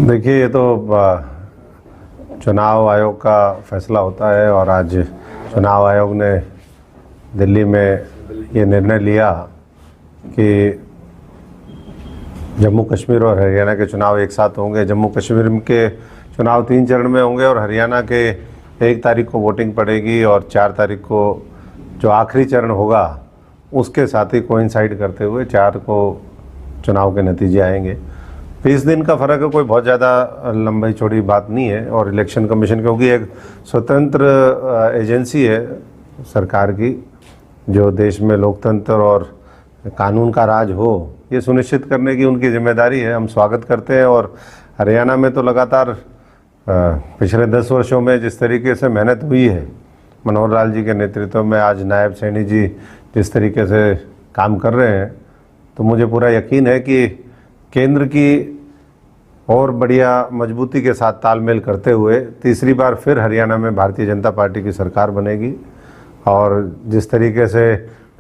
देखिए, ये तो चुनाव आयोग का फैसला होता है और आज चुनाव आयोग ने दिल्ली में ये निर्णय लिया कि जम्मू कश्मीर और हरियाणा के चुनाव एक साथ होंगे। जम्मू कश्मीर के चुनाव 3 चरण में होंगे और हरियाणा के 1 तारीख को वोटिंग पड़ेगी और 4 तारीख को जो आखिरी चरण होगा उसके साथ ही कोइंसाइड करते हुए 4 को चुनाव के नतीजे आएंगे। 20 दिन का फ़र्क है, कोई बहुत ज़्यादा लंबी चौड़ी बात नहीं है। और इलेक्शन कमीशन क्योंकि एक स्वतंत्र एजेंसी है सरकार की, जो देश में लोकतंत्र और कानून का राज हो, ये सुनिश्चित करने की उनकी जिम्मेदारी है। हम स्वागत करते हैं। और हरियाणा में तो लगातार पिछले 10 वर्षों में जिस तरीके से मेहनत हुई है मनोहर लाल जी के नेतृत्व में, आज नायब सैनी जी जिस तरीके से काम कर रहे हैं, तो मुझे पूरा यकीन है कि केंद्र की और बढ़िया मजबूती के साथ तालमेल करते हुए तीसरी बार फिर हरियाणा में भारतीय जनता पार्टी की सरकार बनेगी। और जिस तरीके से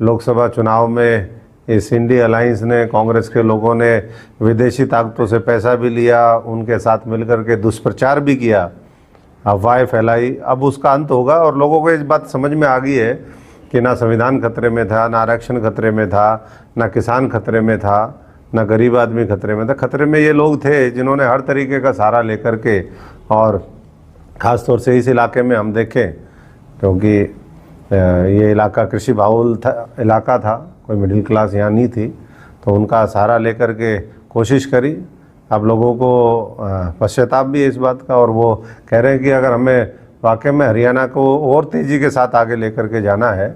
लोकसभा चुनाव में इस इंडिया अलायंस ने, कांग्रेस के लोगों ने विदेशी ताकतों से पैसा भी लिया, उनके साथ मिलकर के दुष्प्रचार भी किया, अफवाहें फैलाई, अब उसका अंत होगा। और लोगों को इस बात समझ में आ गई है कि ना संविधान खतरे में था, ना आरक्षण खतरे में था, ना किसान खतरे में था, ना गरीब आदमी खतरे में था। खतरे में ये लोग थे जिन्होंने हर तरीके का सहारा लेकर के, और ख़ास तौर से इस इलाके में हम देखें क्योंकि ये इलाका कृषि बहुल इलाका था, कोई मिडिल क्लास यहाँ नहीं थी, तो उनका सहारा लेकर के कोशिश करी। अब लोगों को पश्चाताप भी है इस बात का, और वो कह रहे हैं कि अगर हमें वाकई में हरियाणा को और तेज़ी के साथ आगे लेकर के जाना है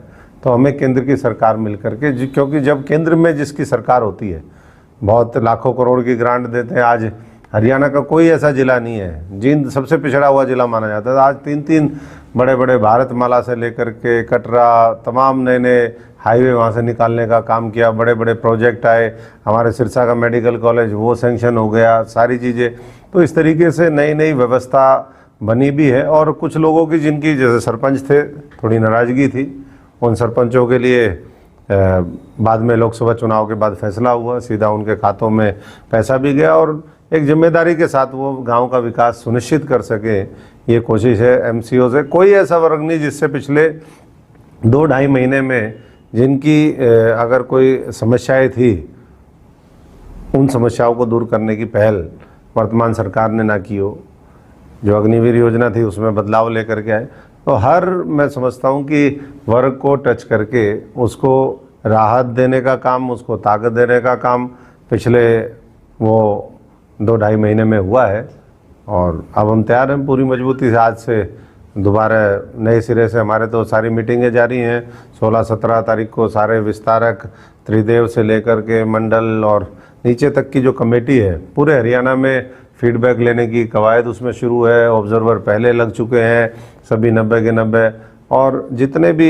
तो हमें केंद्र की सरकार मिल करके, क्योंकि जब केंद्र में जिसकी सरकार होती है, बहुत लाखों करोड़ की ग्रांट देते हैं। आज हरियाणा का कोई ऐसा ज़िला नहीं है, जींद सबसे पिछड़ा हुआ ज़िला माना जाता है। आज 3-3 बड़े बड़े भारतमाला से लेकर के कटरा, तमाम नए नए हाईवे वहाँ से निकालने का काम किया, बड़े बड़े प्रोजेक्ट आए। हमारे सिरसा का मेडिकल कॉलेज वो सेंक्शन हो गया, सारी चीज़ें। तो इस तरीके से नई नई व्यवस्था बनी भी है। और कुछ लोगों की, जिनकी जैसे सरपंच थे, थोड़ी नाराज़गी थी, उन सरपंचों के लिए बाद में लोकसभा चुनाव के बाद फैसला हुआ, सीधा उनके खातों में पैसा भी गया और एक जिम्मेदारी के साथ वो गांव का विकास सुनिश्चित कर सके, ये कोशिश है एमसीओ से। कोई ऐसा वर्ग नहीं जिससे पिछले 2-2.5 महीने में जिनकी अगर कोई समस्याएं थी, उन समस्याओं को दूर करने की पहल वर्तमान सरकार ने ना की हो। जो अग्निवीर योजना थी उसमें बदलाव लेकर के आए। तो मैं समझता हूँ कि वर्ग को टच करके उसको राहत देने का काम, उसको ताकत देने का काम पिछले वो 2-2.5 महीने में हुआ है। और अब हम तैयार हैं पूरी मजबूती से। आज से दोबारा नए सिरे से हमारे तो सारी मीटिंगें जारी हैं। 16-17 तारीख को सारे विस्तारक, त्रिदेव से लेकर के मंडल और नीचे तक की जो कमेटी है, पूरे हरियाणा में फीडबैक लेने की कवायद उसमें शुरू है। ऑब्जर्वर पहले लग चुके हैं सभी 90 के 90। और जितने भी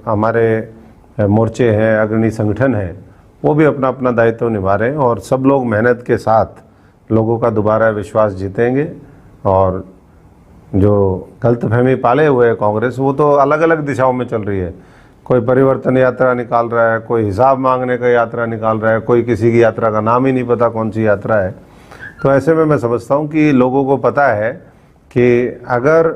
हमारे मोर्चे हैं, अग्रणी संगठन हैं, वो भी अपना अपना दायित्व निभा रहे हैं। और सब लोग मेहनत के साथ लोगों का दोबारा विश्वास जीतेंगे। और जो गलतफहमी पाले हुए है कांग्रेस, वो तो अलग अलग दिशाओं में चल रही है। कोई परिवर्तन यात्रा निकाल रहा है, कोई हिसाब मांगने का यात्रा निकाल रहा है, कोई किसी की यात्रा का नाम ही नहीं पता कौन सी यात्रा है। तो ऐसे में मैं समझता हूँ कि लोगों को पता है कि अगर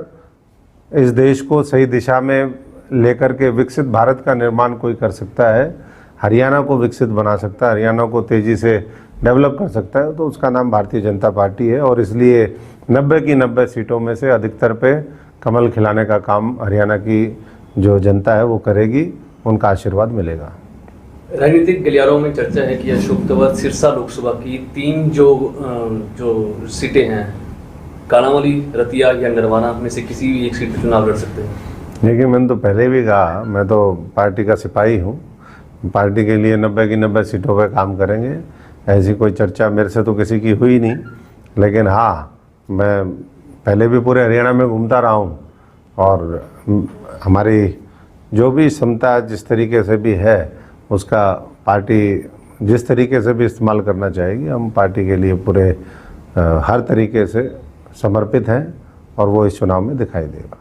इस देश को सही दिशा में लेकर के विकसित भारत का निर्माण कोई कर सकता है, हरियाणा को विकसित बना सकता है, हरियाणा को तेज़ी से डेवलप कर सकता है, तो उसका नाम भारतीय जनता पार्टी है। और इसलिए 90 की 90 सीटों में से अधिकतर पे कमल खिलाने का काम हरियाणा की जो जनता है वो करेगी, उनका आशीर्वाद मिलेगा। राजनीतिक गलियारों में चर्चा है कि अशोक तंवर सिरसा लोकसभा की 3 जो सीटें हैं, कालांवाली, रतिया या नरवाना में से किसी भी एक सीट पर चुनाव लड़ सकते हैं। देखिए, मैंने तो पहले भी कहा, मैं तो पार्टी का सिपाही हूँ। पार्टी के लिए 90 की 90 सीटों पर काम करेंगे। ऐसी कोई चर्चा मेरे से तो किसी की हुई नहीं। लेकिन हाँ, मैं पहले भी पूरे हरियाणा में घूमता रहा हूँ और हमारी जो भी क्षमता जिस तरीके से भी है, उसका पार्टी जिस तरीके से भी इस्तेमाल करना चाहेगी, हम पार्टी के लिए पूरे हर तरीके से समर्पित हैं और वो इस चुनाव में दिखाई देगा।